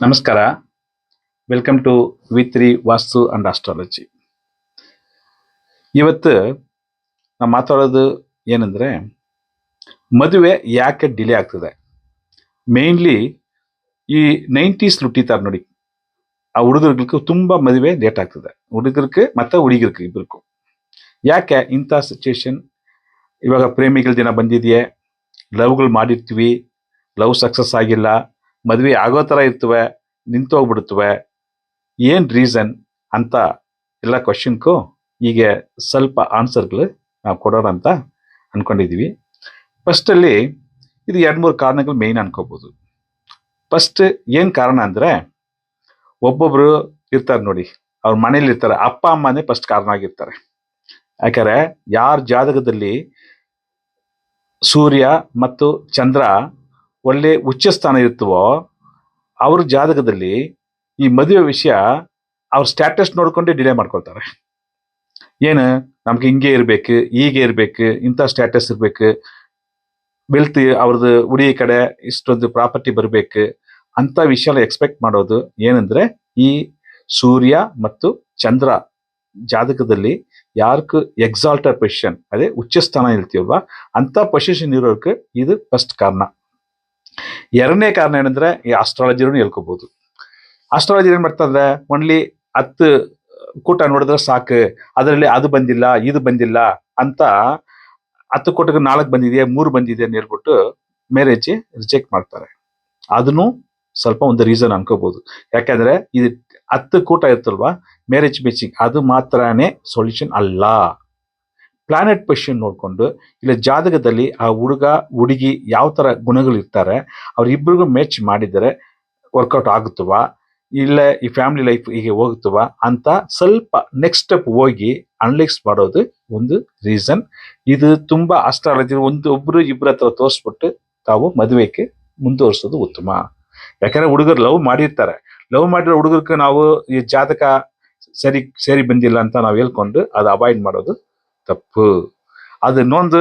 ನಮಸ್ಕಾರ. Welcome to ವಿ3 Vastu and astrology. ಇವತ್ತು ನಾವು ಮಾತಾಡೋದು ಏನಂದರೆ, ಮದುವೆ ಯಾಕೆ ಡಿಲೇ ಆಗ್ತದೆ. ಮೇನ್ಲಿ ಈ 90s ಹುಟ್ಟಿತಾರೆ ನೋಡಿ, ಆ ಹುಡುಗರಿಗೆ ತುಂಬ ಮದುವೆ ಲೇಟ್ ಆಗ್ತದೆ, ಹುಡುಗರಿಗೆ ಮತ್ತು ಹುಡುಗಿರಿಗೆ ಇಬ್ಬರಿಗೂ. ಯಾಕೆ ಇಂಥ ಸಿಚುವೇಶನ್? ಇವಾಗ ಪ್ರೇಮಿಗಳ ದಿನ ಬಂದಿದೆಯೇ, ಲವ್ಗಳು ಮಾಡಿರ್ತೀವಿ, ಲವ್ ಸಕ್ಸಸ್ ಆಗಿಲ್ಲ, ಮದುವೆ ಆಗೋ ಥರ ಇರ್ತವೆ, ನಿಂತೋಗ್ಬಿಡ್ತವೆ. ಏನು ರೀಸನ್ ಅಂತ ಎಲ್ಲ ಕ್ವಶನ್ಗೂ ಈಗ ಸ್ವಲ್ಪ ಆನ್ಸರ್ಗಳು ನಾವು ಕೊಡೋಣ ಅಂತ ಅಂದ್ಕೊಂಡಿದ್ದೀವಿ. ಫಸ್ಟಲ್ಲಿ ಇದು 2-3 ಕಾರಣಗಳು ಮೇಯ್ನ್ ಅನ್ಕೋಬೋದು. ಫಸ್ಟ್ ಏನು ಕಾರಣ ಅಂದರೆ, ಒಬ್ಬೊಬ್ಬರು ಇರ್ತಾರೆ ನೋಡಿ, ಅವ್ರ ಮನೇಲಿ ಇರ್ತಾರೆ, ಅಪ್ಪ ಅಮ್ಮನೇ ಫಸ್ಟ್ ಕಾರಣ ಆಗಿರ್ತಾರೆ. ಯಾಕಂದರೆ ಯಾರ ಜಾತಕದಲ್ಲಿ ಸೂರ್ಯ ಮತ್ತು ಚಂದ್ರ ಒಳ್ಳೆ ಉಚ್ಚ ಸ್ಥಾನ ಇರ್ತವೋ, ಅವ್ರ ಜಾತಕದಲ್ಲಿ ಈ ಮದುವೆ ವಿಷಯ ಅವ್ರ ಸ್ಟ್ಯಾಟಸ್ ನೋಡ್ಕೊಂಡೇ ಡಿಲೇ ಮಾಡ್ಕೊಳ್ತಾರೆ. ಏನು, ನಮ್ಗೆ ಹಿಂಗೆ ಇರಬೇಕು, ಹೀಗೆ ಇರಬೇಕು, ಇಂಥ ಸ್ಟ್ಯಾಟಸ್ ಇರಬೇಕು, ವೆಲ್ತ್ ಅವ್ರದ್ದು ಹುಡುಗಿ ಕಡೆ ಇಷ್ಟೊಂದು ಪ್ರಾಪರ್ಟಿ ಬರಬೇಕು ಅಂತ ವಿಷಯ ಎಕ್ಸ್ಪೆಕ್ಟ್ ಮಾಡೋದು. ಏನಂದ್ರೆ, ಈ ಸೂರ್ಯ ಮತ್ತು ಚಂದ್ರ ಜಾತಕದಲ್ಲಿ ಯಾರ್ಕು ಎಕ್ಸಾಲ್ಟರ್ ಪೊಸಿಷನ್, ಅದೇ ಉಚ್ಚ ಸ್ಥಾನ ಇರ್ತೀವಲ್ವಾ, ಅಂತ ಪೊಸಿಷನ್ ಇರೋಕೆ ಇದು ಫಸ್ಟ್ ಕಾರಣ. ಎರಡನೇ ಕಾರಣ ಏನಂದ್ರೆ, ಈ ಆಸ್ಟ್ರಾಲಜಿನೂ ಹೇಳ್ಕೋಬಹುದು. ಆಸ್ಟ್ರಾಲಜಿ ಏನ್ ಮಾಡ್ತಂದ್ರೆ, ಓನ್ಲಿ 10 ಕೂಟ ನೋಡಿದ್ರೆ ಸಾಕು, ಅದರಲ್ಲಿ ಅದು ಬಂದಿಲ್ಲ ಇದು ಬಂದಿಲ್ಲ ಅಂತ 10 ಕೂಟಕ್ಕೆ 4 ಬಂದಿದೆ 3 ಬಂದಿದೆ ಅಂತ ಹೇಳ್ಬಿಟ್ಟು ಮ್ಯಾರೇಜ್ ರಿಜೆಕ್ಟ್ ಮಾಡ್ತಾರೆ. ಅದನ್ನು ಸ್ವಲ್ಪ ಒಂದು ರೀಸನ್ ಅನ್ಕೋಬಹುದು. ಯಾಕಂದ್ರೆ ಇದು 10 ಕೂಟ ಇರ್ತಲ್ವಾ, ಮ್ಯಾರೇಜ್ ಮೇಚಿಂಗ್, ಅದು ಮಾತ್ರನೇ ಸೊಲ್ಯೂಷನ್ ಅಲ್ಲ. ಪ್ಲಾನೆಟ್ ಪೊಸಿಷನ್ ನೋಡ್ಕೊಂಡು, ಇಲ್ಲ ಜಾತಕದಲ್ಲಿ ಆ ಹುಡುಗ ಹುಡುಗಿ ಯಾವ ತರ ಗುಣಗಳು ಇರ್ತಾರೆ, ಅವ್ರಿಬ್ರಿಗೂ ಮ್ಯಾಚ್ ಮಾಡಿದರೆ ವರ್ಕೌಟ್ ಆಗುತ್ತವಾ, ಇಲ್ಲ ಈ ಫ್ಯಾಮಿಲಿ ಲೈಫ್ ಹೀಗೆ ಹೋಗುತ್ತವಾ ಅಂತ ಸ್ವಲ್ಪ ನೆಕ್ಸ್ಟ್ ಸ್ಟೆಪ್ ಹೋಗಿ ಅನಲೈಸ್ ಮಾಡೋದು ಒಂದು ರೀಸನ್. ಇದು ತುಂಬಾ ಆಸ್ಟ್ರಾಲಜಿ ಒಬ್ರು ಇಬ್ಬರ ಹತ್ರ ತೋರಿಸ್ಬಿಟ್ಟು ತಾವು ಮದುವೆಗೆ ಮುಂದುವರಿಸೋದು ಉತ್ತಮ. ಯಾಕಂದ್ರೆ ಹುಡುಗರು ಲವ್ ಮಾಡಿರ್ತಾರೆ, ಲವ್ ಮಾಡಿರೋ ಹುಡುಗರಿಗೆ ನಾವು ಈ ಜಾತಕ ಸೇರಿ ಬಂದಿಲ್ಲ ಅಂತ ನಾವು ಹೇಳ್ಕೊಂಡು ಅದು ಅವಾಯ್ಡ್ ಮಾಡೋದು ತಪ್ಪು. ಅದು ಇನ್ನೊಂದು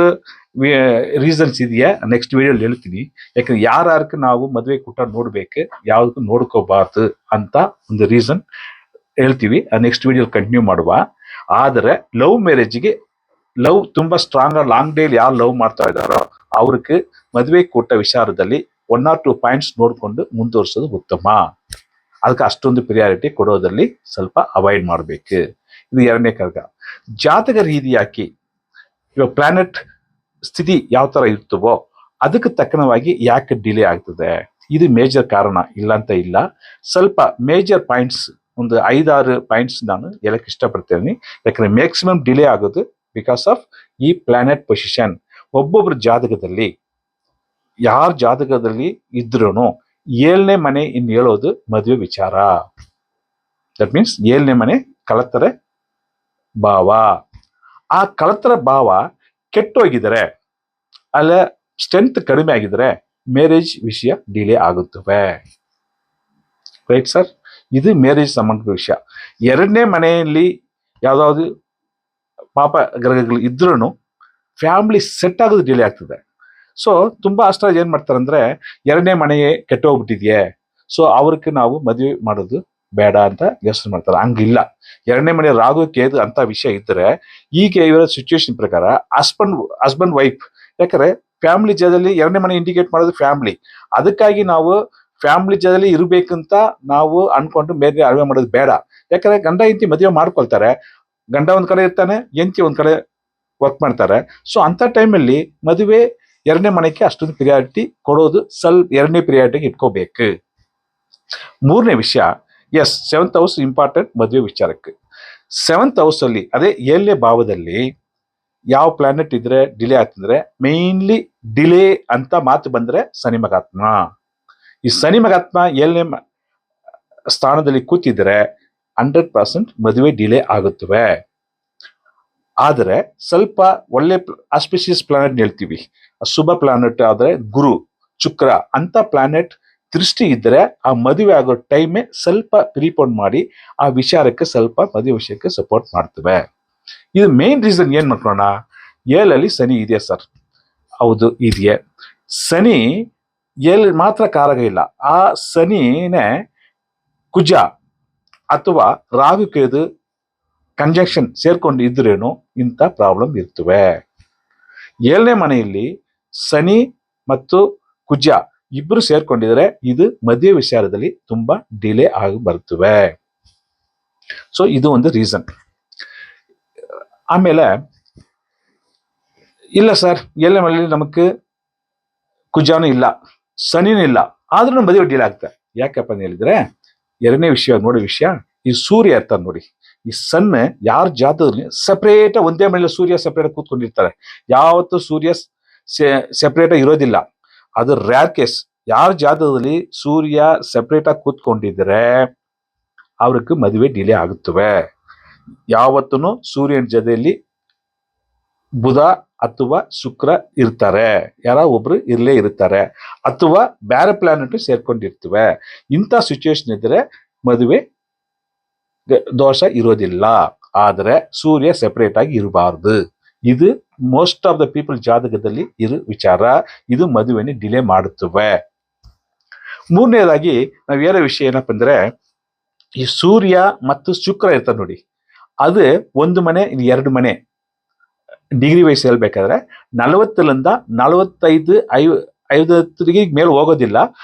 ರೀಸನ್ಸ್ ಇದೆಯಾ, ನೆಕ್ಸ್ಟ್ ವಿಡಿಯೋಲಿ ಹೇಳ್ತೀನಿ. ಯಾಕಂದ್ರೆ ಯಾರ್ಯಾರಕ್ಕೆ ನಾವು ಮದುವೆ ಕೂಟ ನೋಡ್ಬೇಕು, ಯಾವ್ದಕ್ಕೂ ನೋಡ್ಕೋಬಾರ್ದು ಅಂತ ಒಂದು ರೀಸನ್ ಹೇಳ್ತೀವಿ. ನೆಕ್ಸ್ಟ್ ವಿಡಿಯೋ ಕಂಟಿನ್ಯೂ ಮಾಡುವ. ಆದರೆ ಲವ್ ಮ್ಯಾರೇಜ್ಗೆ, ಲವ್ ತುಂಬಾ ಸ್ಟ್ರಾಂಗ್ ಲಾಂಗ್ ಡೇಲ್ ಯಾರು ಲವ್ ಮಾಡ್ತಾ ಇದ್ದಾರೋ ಅವ್ರಿಗೆ ಮದುವೆ ಕೂಟ ವಿಚಾರದಲ್ಲಿ 1 or 2 ಪಾಯಿಂಟ್ಸ್ ನೋಡ್ಕೊಂಡು ಮುಂದುವರಿಸೋದು ಉತ್ತಮ. ಅದಕ್ಕೆ ಅಷ್ಟೊಂದು ಪ್ರಿಯಾರಿಟಿ ಕೊಡೋದಲ್ಲಿ ಸ್ವಲ್ಪ ಅವಾಯ್ಡ್ ಮಾಡಬೇಕು. ಇದು ಎರಡನೇ ಕಾರಣ. ಜಾತಕ ರೀತಿಯಾಗಿ ಇವಾಗ ಪ್ಲಾನೆಟ್ ಸ್ಥಿತಿ ಯಾವ ತರ ಇರ್ತವೋ ಅದಕ್ಕೆ ತಕ್ಕನವಾಗಿ ಯಾಕೆ ಡಿಲೇ ಆಗ್ತದೆ, ಇದು ಮೇಜರ್ ಕಾರಣ, ಇಲ್ಲ ಅಂತ ಇಲ್ಲ. ಸ್ವಲ್ಪ ಮೇಜರ್ ಪಾಯಿಂಟ್ಸ್, ಒಂದು 5-6 ಪಾಯಿಂಟ್ಸ್ ನಾನು ಹೇಳಕ್ ಇಷ್ಟಪಡ್ತೇನೆ. ಯಾಕಂದ್ರೆ ಮ್ಯಾಕ್ಸಿಮಮ್ ಡಿಲೇ ಆಗೋದು ಬಿಕಾಸ್ ಆಫ್ ಈ ಪ್ಲಾನೆಟ್ ಪೊಸಿಷನ್. ಒಬ್ಬೊಬ್ಬರ ಜಾತಕದಲ್ಲಿ, ಯಾರ ಜಾತಕದಲ್ಲಿ ಇದ್ರೂ 7ನೇ ಮನೆ ಇನ್ನು ಹೇಳೋದು ಮದುವೆ ವಿಚಾರ. ದಟ್ ಮೀನ್ಸ್ 7ನೇ ಮನೆ ಕಳತರ ಭಾವ. ಆ ಕಳತರ ಭಾವ ಕೆಟ್ಟೋಗಿದರೆ, ಅಲ್ಲ ಸ್ಟ್ರೆಂತ್ ಕಡಿಮೆ ಆಗಿದ್ರೆ ಮ್ಯಾರೇಜ್ ವಿಷಯ ಡಿಲೇ ಆಗುತ್ತವೆ. ರೈಟ್ ಸರ್, ಇದು ಮ್ಯಾರೇಜ್ ಸಂಬಂಧದ ವಿಷಯ. 2ನೇ ಮನೆಯಲ್ಲಿ ಯಾವ್ದಾದ್ರು ಪಾಪ ಗ್ರಹಗಳು ಇದ್ರೂ ಫ್ಯಾಮಿಲಿ ಸೆಟ್ ಆಗೋದು ಡಿಲೇ ಆಗ್ತದೆ. ಸೊ ತುಂಬಾ ಅಷ್ಟಾಗಿ ಏನ್ ಮಾಡ್ತಾರೆ ಅಂದ್ರೆ, 2ನೇ ಮನೆಯೇ ಕೆಟ್ಟೋಗ್ಬಿಟ್ಟಿದ್ಯೆ, ಸೊ ಅವ್ರಿಗೆ ನಾವು ಮದುವೆ ಮಾಡೋದು ಬೇಡ ಅಂತ ಯೋಚನೆ ಮಾಡ್ತಾರೆ. ಹಂಗಿಲ್ಲ. 2ನೇ ಮನೆ ರಾಗು ಕೇದು ಅಂತ ವಿಷಯ ಇದ್ರೆ, ಈಗ ಇವರ ಸಿಚುವೇಶನ್ ಪ್ರಕಾರ ಹಸ್ಬೆಂಡ್ ವೈಫ್, ಯಾಕಂದ್ರೆ ಫ್ಯಾಮಿಲಿ ಜಾಗದಲ್ಲಿ 2ನೇ ಮನೆ ಇಂಡಿಕೇಟ್ ಮಾಡೋದು ಫ್ಯಾಮಿಲಿ. ಅದಕ್ಕಾಗಿ ನಾವು ಫ್ಯಾಮಿಲಿ ಜಾಗದಲ್ಲಿ ಇರ್ಬೇಕಂತ ನಾವು ಅನ್ಕೊಂಡು ಮೇಲೆ ಅರಿವೆ ಮಾಡೋದು ಬೇಡ. ಯಾಕಂದ್ರೆ ಗಂಡ ಹೆಂಡತಿ ಮದುವೆ ಮಾಡ್ಕೊಳ್ತಾರೆ, ಗಂಡ ಒಂದ್ ಕಡೆ ಇರ್ತಾನೆ, ಹೆಂಡತಿ ಒಂದ್ ಕಡೆ ವರ್ಕ್ ಮಾಡ್ತಾರೆ. ಸೊ ಅಂತ ಟೈಮಲ್ಲಿ ಮದುವೆ 2ನೇ ಮನೆಗೆ ಅಷ್ಟೊಂದು ಪ್ರಿಯಾರಿಟಿ ಕೊಡೋದು ಸ್ವಲ್ಪ 2ನೇ ಪ್ರಿಯಾರಿಟಿಗೆ ಇಟ್ಕೋಬೇಕು. 3ನೇ ವಿಷಯ, ಎಸ್ 7th ಹೌಸ್ ಇಂಪಾರ್ಟೆಂಟ್ ಮದುವೆ ವಿಚಾರಕ್ಕೆ. 7th ಹೌಸ್ ಅಲ್ಲಿ, ಅದೇ 7ನೇ ಭಾವದಲ್ಲಿ ಯಾವ ಪ್ಲಾನೆಟ್ ಇದ್ರೆ ಡಿಲೇ ಆಗ್ತಂದ್ರೆ, ಮೇನ್ಲಿ ಡಿಲೇ ಅಂತ ಮಾತು ಬಂದ್ರೆ ಶನಿ ಮಹಾತ್ಮ. ಈ ಶನಿ ಮಹಾತ್ಮ 7ನೇ ಸ್ಥಾನದಲ್ಲಿ ಕೂತಿದ್ರೆ 100% ಮದುವೆ ಡಿಲೇ ಆಗುತ್ತವೆ. ಆದರೆ ಸ್ವಲ್ಪ ಒಳ್ಳೆ ಆಸ್ಪಿಷಿಯಸ್ ಪ್ಲಾನೆಟ್ ಹೇಳ್ತೀವಿ, ಶುಭ ಪ್ಲಾನೆಟ್ ಆದ್ರೆ ಗುರು, ಶುಕ್ರ ಅಂತ ಪ್ಲಾನೆಟ್ ದೃಷ್ಟಿ ಇದ್ರೆ ಆ ಮದುವೆ ಆಗೋ ಟೈಮೇ ಸ್ವಲ್ಪ ಪ್ರೀಪೋನ್ ಮಾಡಿ ಆ ವಿಚಾರಕ್ಕೆ ಸ್ವಲ್ಪ ಮದುವೆ ವಿಷಯಕ್ಕೆ ಸಪೋರ್ಟ್ ಮಾಡ್ತವೆ. ಇದು ಮೇನ್ ರೀಸನ್. ಏನ್ ಮಾಡ್ಕೊಳ್ಳೋಣ, 7ಲ್ಲಿ ಶನಿ ಇದೆಯಾ ಸರ್? ಹೌದು ಇದೆಯೇ. ಶನಿ 7 ಮಾತ್ರ ಕಾರಕ ಇಲ್ಲ, ಆ ಶನಿನೇ ಕುಜ ಅಥವಾ ರಾಹು ಕೇದು ಕಂಜಂಕ್ಷನ್ ಸೇರ್ಕೊಂಡು ಇದ್ರೇನು ಇಂಥ ಪ್ರಾಬ್ಲಮ್ ಇರ್ತವೆ. 7ನೇ ಮನೆಯಲ್ಲಿ ಶನಿ ಮತ್ತು ಕುಜ ಇಬ್ರು ಸೇರ್ಕೊಂಡಿದ್ರೆ ಇದು ಮದುವೆ ವಿಚಾರದಲ್ಲಿ ತುಂಬಾ ಡಿಲೇ ಆಗಿ ಬರ್ತವೆ. ಸೊ ಇದು ಒಂದು ರೀಸನ್. ಆಮೇಲೆ ಇಲ್ಲ ಸರ್ 7ನೇ ಮನೆಯಲ್ಲಿ ನಮಕ್ ಕುಜಾನು ಇಲ್ಲ, ಶನಿನೂ ಇಲ್ಲ, ಆದ್ರೂ ಮದುವೆ ಡಿಲೇ ಆಗ್ತದೆ. ಯಾಕಪ್ಪ ಅಂತ ಹೇಳಿದ್ರೆ 2ನೇ ವಿಷಯ ನೋಡಿ, ವಿಷಯ ಈ ಸೂರ್ಯ ಇರ್ತಾನೆ ನೋಡಿ, ಈ ಸನ್ ಯಾರ ಜಾತಕದಲ್ಲಿ ಸೆಪರೇಟ್ ಒಂದೇ ಮನೇಲಿ ಸೂರ್ಯ ಸೆಪರೇಟ್ ಕೂತ್ಕೊಂಡಿರ್ತಾರೆ. ಯಾವತ್ತೂ ಸೂರ್ಯ ಸೆಪರೇಟ್ ಇರೋದಿಲ್ಲ, ಅದು ರ್ಯಾರ್ ಕೇಸ್. ಯಾರ ಜಾತಕದಲ್ಲಿ ಸೂರ್ಯ ಸೆಪರೇಟ್ ಆಗಿ ಕೂತ್ಕೊಂಡಿದ್ರೆ ಅವ್ರಿಗೆ ಮದುವೆ ಡಿಲೇ ಆಗುತ್ತವೆ. ಯಾವತ್ತೂ ಸೂರ್ಯನ ಜೊತೆಯಲ್ಲಿ ಬುಧ ಅಥವಾ ಶುಕ್ರ ಇರ್ತಾರೆ, ಯಾರ ಒಬ್ರು ಇರ್ಲೇ ಇರ್ತಾರೆ, ಅಥವಾ ಬೇರೆ ಪ್ಲಾನೆಟ್ ಸೇರ್ಕೊಂಡಿರ್ತವೆ. ಇಂಥ ಸಿಚುವೇಶನ್ ಇದ್ರೆ ಮದುವೆ ದೋಷ ಇರೋದಿಲ್ಲ. ಆದ್ರೆ ಸೂರ್ಯ ಸೆಪರೇಟ್ ಆಗಿ ಇರಬಾರ್ದು. ಇದು ಮೋಸ್ಟ್ ಆಫ್ ದ ಪೀಪಲ್ ಜಾತಕದಲ್ಲಿ ಇರೋ ವಿಚಾರ. ಇದು ಮದುವೆನ ಡಿಲೇ ಮಾಡುತ್ತವೆ. 3ನೇದಾಗಿ ನಾವ್ ಹೇಳೋ ವಿಷಯ ಏನಪ್ಪ ಅಂದ್ರೆ, ಈ ಸೂರ್ಯ ಮತ್ತು ಶುಕ್ರ ಇರ್ತಾರೆ ನೋಡಿ, ಅದು 1 ಮನೆ 2 ಮನೆ ಡಿಗ್ರಿ ವೈಸ್ ಹೇಳ್ಬೇಕಾದ್ರೆ 40ರಿಂದ 45 50 ಮೇಲೆ ಹೋಗೋದಿಲ್ಲ.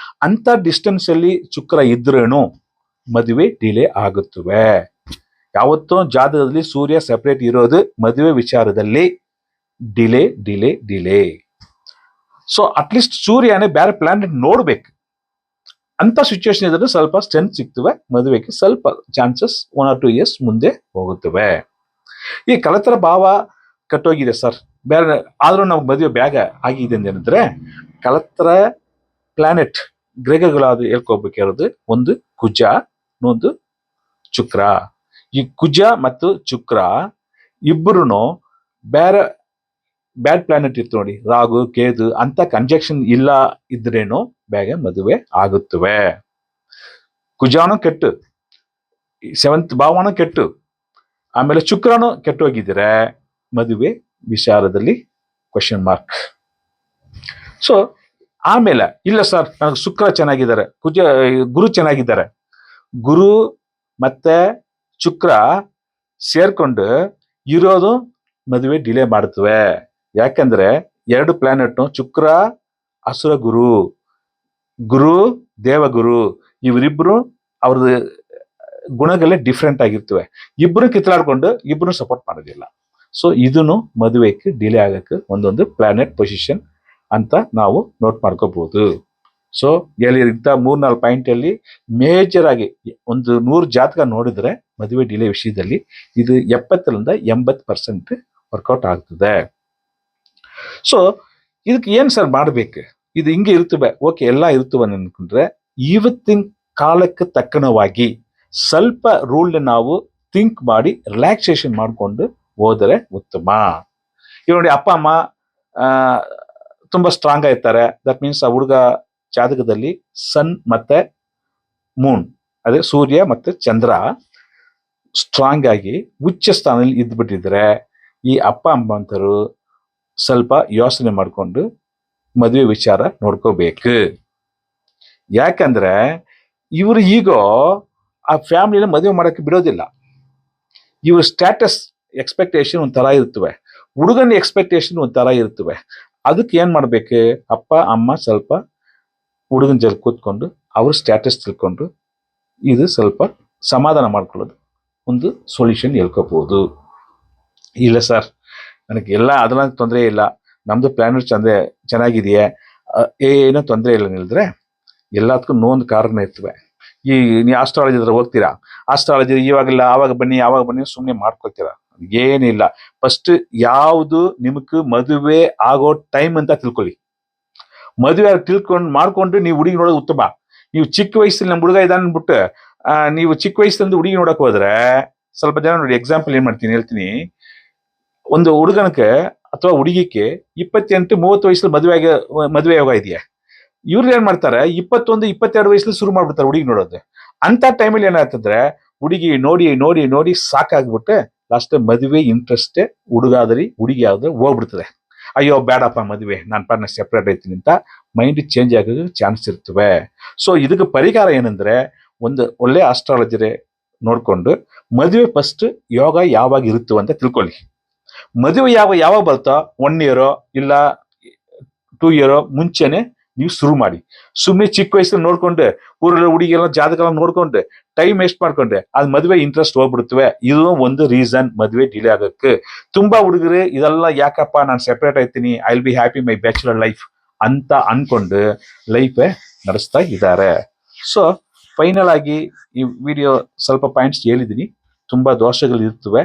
ಅಂತ ಡಿಸ್ಟೆನ್ಸ್ ಅಲ್ಲಿ ಶುಕ್ರ ಇದ್ರೇನು ಮದುವೆ ಡಿಲೇ ಆಗುತ್ತವೆ. ಯಾವತ್ತೂ ಜಾತಕದಲ್ಲಿ ಸೂರ್ಯ ಸೆಪರೇಟ್ ಇರೋದು ಮದುವೆ ವಿಚಾರದಲ್ಲಿ delay delay delay. So at least ಸೂರ್ಯನೇ ಬೇರೆ ಪ್ಲಾನೆಟ್ ನೋಡ್ಬೇಕು. ಅಂತ ಸಿಚುವೇಶನ್ ಇದ್ರೆ ಸ್ವಲ್ಪ ಸ್ಟ್ರೆಂತ್ ಸಿಗ್ತವೆ, ಮದುವೆಗೆ ಸ್ವಲ್ಪ ಚಾನ್ಸಸ್ 1 or 2 years ಮುಂದೆ ಹೋಗುತ್ತವೆ. ಈ ಕಳತ್ರ ಭಾವ ಕಟ್ಟೋಗಿದೆ ಸರ್, ಬೇರೆ ಆದ್ರೂ ನಾವು ಮದುವೆ ಬೇಗ ಆಗಿದೆ ಅಂತಂದ್ರೆ ಕಳತ್ರ ಪ್ಲಾನೆಟ್ ಗ್ರಹಗಳಾದ ಹೇಳ್ಕೋಬೇಕಾಗಿರೋದು ಒಂದು ಕುಜ, ಇನ್ನೊಂದು ಶುಕ್ರ. ಈ ಕುಜ ಮತ್ತು ಶುಕ್ರ ಇಬ್ಬರು ಬೇರೆ ಬ್ಯಾಡ್ ಪ್ಲಾನೆಟ್ ಇತ್ತು ನೋಡಿ, ರಾಹು ಕೇದು ಅಂತ ಕಂಜಂಕ್ಷನ್ ಇಲ್ಲ ಇದ್ರೇನು ಬೇಗ ಮದುವೆ ಆಗುತ್ತವೆ. ಕುಜಾನು ಕೆಟ್ಟು, 7th ಭಾವನೂ ಕೆಟ್ಟು, ಆಮೇಲೆ ಶುಕ್ರನು ಕೆಟ್ಟೋಗಿದ್ರೆ ಮದುವೆ ವಿಚಾರದಲ್ಲಿ ಕ್ವಶನ್ ಮಾರ್ಕ್. ಸೊ ಆಮೇಲೆ ಇಲ್ಲ ಸರ್ ನನಗೆ ಶುಕ್ರ ಚೆನ್ನಾಗಿದ್ದಾರೆ, ಗುರು ಚೆನ್ನಾಗಿದ್ದಾರೆ, ಗುರು ಮತ್ತೆ ಶುಕ್ರ ಸೇರ್ಕೊಂಡು ಇರೋದು ಮದುವೆ ಡಿಲೇ ಮಾಡ್ತವೆ. ಯಾಕಂದ್ರೆ 2 ಪ್ಲಾನೆಟ್, ಶುಕ್ರ ಅಸುರ ಗುರು, ಗುರು ದೇವಗುರು, ಇವರಿಬ್ರು ಅವ್ರದ್ದು ಗುಣಗಳೇ ಡಿಫ್ರೆಂಟ್ ಆಗಿರ್ತವೆ. ಇಬ್ರು ಕಿತ್ತಾಡ್ಕೊಂಡು ಇಬ್ರು ಸಪೋರ್ಟ್ ಮಾಡೋದಿಲ್ಲ. ಸೊ ಇದನ್ನು ಮದುವೆಗೆ ಡಿಲೇ ಆಗಕ್ಕೆ ಒಂದೊಂದು ಪ್ಲಾನೆಟ್ ಪೊಸಿಷನ್ ಅಂತ ನಾವು ನೋಟ್ ಮಾಡ್ಕೋಬಹುದು. ಸೊ ಇಂಥ 3-4 ಪಾಯಿಂಟ್ ಅಲ್ಲಿ ಮೇಜರ್ ಆಗಿ ಒಂದು 100 ಜಾತಕ ನೋಡಿದ್ರೆ ಮದುವೆ ಡಿಲೇ ವಿಷಯದಲ್ಲಿ ಇದು 70ರಿಂದ 80% ವರ್ಕೌಟ್ ಆಗ್ತದೆ. ಸೊ ಇದಕ್ಕೆ ಏನ್ ಸರ್ ಮಾಡ್ಬೇಕು? ಇದು ಹಿಂಗೆ ಇರ್ತವೆ, ಓಕೆ ಎಲ್ಲ ಇರ್ತವೆ ಅನ್ಕೊಂಡ್ರೆ ಇವತ್ತಿನ ಕಾಲಕ್ಕೆ ತಕ್ಕನವಾಗಿ ಸ್ವಲ್ಪ ರೂಲ್ ನಾವು ಥಿಂಕ್ ಮಾಡಿ ರಿಲ್ಯಾಕ್ಸೇಷನ್ ಮಾಡ್ಕೊಂಡು ಹೋದರೆ ಉತ್ತಮ. ಈಗ ನೋಡಿ, ಅಪ್ಪ ಅಮ್ಮ ತುಂಬಾ ಸ್ಟ್ರಾಂಗ್ ಆಗಿರ್ತಾರೆ. ದಟ್ ಮೀನ್ಸ್ ಆ ಹುಡುಗ ಜಾತಕದಲ್ಲಿ ಸನ್ ಮತ್ತೆ ಮೂನ್, ಅದೇ ಸೂರ್ಯ ಮತ್ತೆ ಚಂದ್ರ ಸ್ಟ್ರಾಂಗ್ ಆಗಿ ಉಚ್ಚ ಸ್ಥಾನದಲ್ಲಿ ಇದ್ಬಿಟ್ಟಿದ್ರೆ ಈ ಅಪ್ಪ ಅಮ್ಮಂತರು ಸ್ವಲ್ಪ ಯೋಚನೆ ಮಾಡಿಕೊಂಡು ಮದುವೆ ವಿಚಾರ ನೋಡ್ಕೋಬೇಕು. ಯಾಕಂದ್ರೆ ಇವರು ಈಗ ಆ ಫ್ಯಾಮಿಲಿನ ಮದುವೆ ಮಾಡಕ್ಕೆ ಬಿಡೋದಿಲ್ಲ. ಇವ್ರ ಸ್ಟ್ಯಾಟಸ್ ಎಕ್ಸ್ಪೆಕ್ಟೇಷನ್ ಒಂಥರ ಇರ್ತವೆ, ಹುಡುಗನ ಎಕ್ಸ್ಪೆಕ್ಟೇಷನ್ ಒಂಥರ ಇರ್ತವೆ. ಅದಕ್ಕೆ ಏನ್ ಮಾಡ್ಬೇಕು, ಅಪ್ಪ ಅಮ್ಮ ಸ್ವಲ್ಪ ಹುಡುಗನ ಜೊತೆ ಕೂತ್ಕೊಂಡು ಅವ್ರ ಸ್ಟ್ಯಾಟಸ್ ತಿಳ್ಕೊಂಡು ಇದು ಸ್ವಲ್ಪ ಸಮಾಧಾನ ಮಾಡ್ಕೊಳ್ಳೋದು ಒಂದು ಸೊಲ್ಯೂಷನ್ ಹೇಳ್ಕೋಬಹುದು. ಇಲ್ಲ ಸರ್ ನನಗೆ ಎಲ್ಲ ಅದನ್ನ ತೊಂದರೆ ಇಲ್ಲ, ನಮ್ದು ಪ್ಲಾನೆಟ್ ಚೆನ್ನಾಗಿದೆಯೇ, ಏನೋ ತೊಂದರೆ ಇಲ್ಲ ಹೇಳಿದ್ರೆ ಎಲ್ಲದಕ್ಕೂ ಒಂದು ಕಾರಣ ಇರ್ತವೆ. ಈ ನೀವು ಆಸ್ಟ್ರಾಲಜಿ ಹತ್ರ ಹೋಗ್ತೀರಾ, ಆಸ್ಟ್ರಾಲಜಿ ಇವಾಗಿಲ್ಲ ಆವಾಗ ಬನ್ನಿ ಸುಮ್ಮನೆ ಮಾಡ್ಕೊಳ್ತೀರಾ, ಏನಿಲ್ಲ. ಫಸ್ಟ್ ಯಾವುದು ನಿಮಗೆ ಮದುವೆ ಆಗೋ ಟೈಮ್ ಅಂತ ತಿಳ್ಕೊಳ್ಳಿ. ಮದುವೆ ಮಾಡ್ಕೊಂಡು ನೀವು ಹುಡುಗಿ ನೋಡೋದು ಉತ್ತಮ. ನೀವು ಚಿಕ್ಕ ವಯಸ್ಸಲ್ಲಿ ನಮ್ಮ ಹುಡುಗ ಇದಾನ ಅಂದ್ಬಿಟ್ಟು ನೀವು ಚಿಕ್ಕ ವಯಸ್ಸಲ್ಲಿ ಹುಡುಗಿ ನೋಡಕ್ ಹೋದ್ರೆ ಸ್ವಲ್ಪ ಜನ ನೋಡಿ, ಎಕ್ಸಾಂಪಲ್ ಏನ್ ಮಾಡ್ತೀನಿ ಹೇಳ್ತೀನಿ. ಒಂದು ಹುಡುಗನಕ್ಕೆ ಅಥವಾ ಹುಡುಗಿಗೆ 28-30 ವಯಸ್ಸಲ್ಲಿ ಮದುವೆ ಯೋಗ ಇದೆಯಾ, ಇವ್ರು ಏನ್ ಮಾಡ್ತಾರೆ 21-22 ವಯಸ್ಸಲ್ಲಿ ಶುರು ಮಾಡ್ಬಿಡ್ತಾರೆ ಹುಡುಗಿ ನೋಡೋದು. ಅಂತ ಟೈಮಲ್ಲಿ ಏನಾಗ್ತದ್ರೆ ಹುಡುಗಿ ನೋಡಿ ನೋಡಿ ನೋಡಿ ಸಾಕಾಗ್ಬಿಟ್ಟೆ ಲಾಸ್ಟ್ ಮದುವೆ ಇಂಟ್ರೆಸ್ಟ್ ಹುಡುಗಾದ್ರಿ ಹುಡುಗಿ ಆದ್ರೆ ಹೋಗ್ಬಿಡ್ತದೆ. ಅಯ್ಯೋ ಬೇಡಪ್ಪ ಮದುವೆ, ನಾನು ಪಾರ್ಟ್ನರ್ ಸೆಪರೇಟ್ ಐತೀನಿ ಅಂತ ಮೈಂಡ್ ಚೇಂಜ್ ಆಗೋದು ಚಾನ್ಸ್ ಇರ್ತವೆ. ಸೊ ಇದಕ್ಕೆ ಪರಿಹಾರ ಏನಂದ್ರೆ ಒಂದು ಒಳ್ಳೆ ಆಸ್ಟ್ರಾಲಜರೇ ನೋಡ್ಕೊಂಡು ಮದುವೆ ಫಸ್ಟ್ ಯೋಗ ಯಾವಾಗ ಇರುತ್ತೋ ಅಂತ ತಿಳ್ಕೊಳ್ಳಿ. ಮದುವೆ ಯಾವಾಗ ಬರ್ತೋ 1 ಇಯರೋ ಇಲ್ಲ 2 ಇಯರೋ ಮುಂಚೆನೆ ನೀವು ಶುರು ಮಾಡಿ. ಸುಮ್ಮನೆ ಚಿಕ್ಕ ವಯಸ್ಸಲ್ಲಿ ನೋಡ್ಕೊಂಡೆ ಊರಲ್ಲಿ ಹುಡುಗಿಯೆಲ್ಲ ಜಾತಕ ನೋಡ್ಕೊಂಡೆ ಟೈಮ್ ವೇಸ್ಟ್ ಮಾಡ್ಕೊಂಡೆ ಅದ್ ಮದುವೆ ಇಂಟ್ರೆಸ್ಟ್ ಹೋಗ್ಬಿಡ್ತವೆ. ಇದು ಒಂದು ರೀಸನ್ ಮದುವೆ ಡಿಲೇ ಆಗಕ್ಕೆ. ತುಂಬಾ ಹುಡುಗರು ಇದೆಲ್ಲ ಯಾಕಪ್ಪ ನಾನು ಸೆಪರೇಟ್ ಆಯ್ತೀನಿ, I will be happy my bachelor life ಅಂತ ಅನ್ಕೊಂಡು ಲೈಫ್ ನಡೆಸ್ತಾ ಇದ್ದಾರೆ. ಸೊ ಫೈನಲ್ ಆಗಿ ಈ ವಿಡಿಯೋ ಸ್ವಲ್ಪ ಪಾಯಿಂಟ್ಸ್ ಹೇಳಿದೀನಿ. ತುಂಬಾ ದೋಷಗಳು ಇರ್ತವೆ.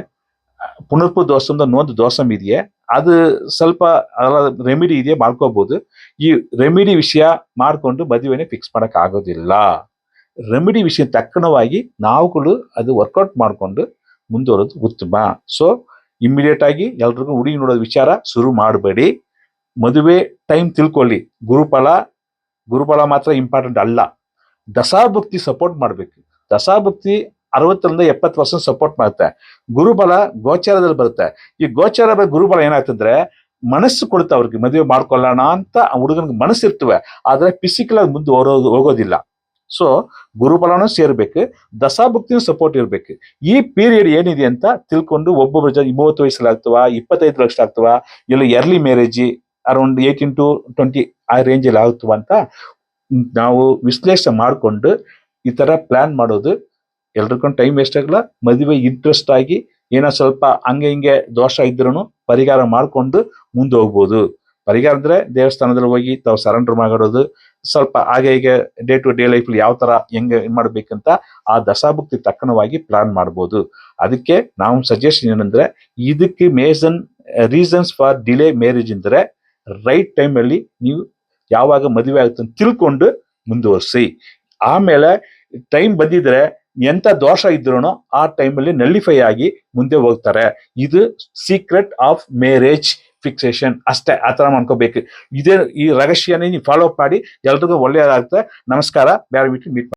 ಪುನರ್ಪು ದೋಷ ಒಂದು ದೋಷಂ ಇದೆಯೇ, ಅದು ಸ್ವಲ್ಪ ರೆಮಿಡಿ ಇದೆಯಾ ಮಾಡ್ಕೋಬಹುದು. ಈ ರೆಮಿಡಿ ವಿಷಯ ಮಾಡ್ಕೊಂಡು ಮದುವೆನೆ ಫಿಕ್ಸ್ ಮಾಡಕ್ ಆಗೋದಿಲ್ಲ. ರೆಮಿಡಿ ವಿಷಯ ತಕ್ಕಣವಾಗಿ ನಾವುಗಳು ಅದು ವರ್ಕೌಟ್ ಮಾಡ್ಕೊಂಡು ಮುಂದುವರೋದು ಉತ್ತಮ. ಸೊ ಇಮ್ಮಿಡಿಯೇಟ್ ಆಗಿ ಎಲ್ರಿಗೂ ಹುಡುಗಿ ನೋಡೋದು ವಿಚಾರ ಶುರು ಮಾಡಬೇಡಿ. ಮದುವೆ ಟೈಮ್ ತಿಳ್ಕೊಳ್ಳಿ. ಗುರುಫಲ ಮಾತ್ರ ಇಂಪಾರ್ಟೆಂಟ್ ಅಲ್ಲ, ದಶಾಭುಕ್ತಿ ಸಪೋರ್ಟ್ ಮಾಡ್ಬೇಕು. ದಶಾಭುಕ್ತಿ 60-70% ಸಪೋರ್ಟ್ ಮಾಡುತ್ತೆ. ಗುರುಬಲ ಗೋಚಾರದಲ್ಲಿ ಬರುತ್ತೆ. ಈ ಗೋಚಾರ ಗುರುಬಲ ಏನಾಗ್ತಂದ್ರೆ ಮನಸ್ಸು ಕೊಡುತ್ತೆ ಅವ್ರಿಗೆ ಮದುವೆ ಮಾಡ್ಕೊಳ್ಳೋಣ ಅಂತ ಹುಡುಗನಿಗೆ ಮನಸ್ಸು ಇರ್ತವೆ, ಆದ್ರೆ ಫಿಸಿಕಲ್ ಆಗಿ ಮುಂದೆ ಹೋಗೋದಿಲ್ಲ. ಸೊ ಗುರುಬಲನೂ ಸೇರ್ಬೇಕು, ದಶಾಭುಕ್ತಿನೂ ಸಪೋರ್ಟ್ ಇರ್ಬೇಕು. ಈ ಪೀರಿಯಡ್ ಏನಿದೆ ಅಂತ ತಿಳ್ಕೊಂಡು ಒಬ್ಬೊಬ್ಬರ ಜನ 30 ವಯಸ್ಸಲ್ಲಿ ಆಗ್ತವ, 25 ಲಕ್ಷ ಆಗ್ತವ, ಇಲ್ಲ ಎರ್ಲಿ ಮ್ಯಾರೇಜ್ ಅರೌಂಡ್ 18 to 20 ಆ ರೇಂಜಲ್ಲಿ ಆಗ್ತವ ಅಂತ ನಾವು ವಿಶ್ಲೇಷಣೆ ಮಾಡಿಕೊಂಡು ಈ ತರ ಪ್ಲಾನ್ ಮಾಡೋದು ಎಲ್ರಿಗೂ ಟೈಮ್ ವೇಸ್ಟ್ ಆಗಲ್ಲ. ಮದುವೆ ಇಂಟ್ರೆಸ್ಟ್ ಆಗಿ ಏನೋ ಸ್ವಲ್ಪ ಹಂಗೆ ಹಿಂಗೆ ದೋಷ ಇದ್ರೂ ಪರಿಹಾರ ಮಾಡ್ಕೊಂಡು ಮುಂದೆ ಹೋಗ್ಬೋದು. ಪರಿಹಾರ ಅಂದ್ರೆ ದೇವಸ್ಥಾನದಲ್ಲಿ ಹೋಗಿ ತಾವು ಸರೆಂಡರ್ ಮಾಡೋದು, ಸ್ವಲ್ಪ ಹಾಗೆ ಹೀಗೆ ಡೇ ಟು ಡೇ ಲೈಫ್ ಯಾವ ತರ ಹೆಂಗೆ ಮಾಡ್ಬೇಕಂತ ಆ ದಶಾಭುಕ್ತಿ ತಕ್ಕಣವಾಗಿ ಪ್ಲಾನ್ ಮಾಡ್ಬೋದು. ಅದಕ್ಕೆ ನಾವು ಸಜೆಷನ್ ಏನಂದ್ರೆ, ಇದಕ್ಕೆ ರೀಸನ್ಸ್ ಫಾರ್ ಡಿಲೇ ಮ್ಯಾರೇಜ್ ಅಂದ್ರೆ ರೈಟ್ ಟೈಮ್ ಅಲ್ಲಿ ನೀವು ಯಾವಾಗ ಮದುವೆ ಆಗುತ್ತೆ ಅಂತ ತಿಳ್ಕೊಂಡು ಮುಂದುವರಿಸಿ. ಆಮೇಲೆ ಟೈಮ್ ಬಂದಿದ್ರೆ ಎಂತ ದೋಷ ಇದ್ರು ಆ ಟೈಮಲ್ಲಿ ನಲ್ಲಿಫೈ ಆಗಿ ಮುಂದೆ ಹೋಗ್ತಾರೆ. ಇದು ಸೀಕ್ರೆಟ್ ಆಫ್ ಮ್ಯಾರೇಜ್ ಫಿಕ್ಸೇಷನ್ ಅಷ್ಟೇ. ಆ ತರ ಮಾಡ್ಕೋಬೇಕು. ಇದೇ ಈ ರಹಸ್ಯನೇ ನೀವು ಫಾಲೋ ಅಪ್ ಮಾಡಿ ಎಲ್ರಿಗೂ ಒಳ್ಳೆಯದಾಗುತ್ತೆ. ನಮಸ್ಕಾರ. ಬೇರೆ ಬಿಟ್ಟು ಮೀಟ್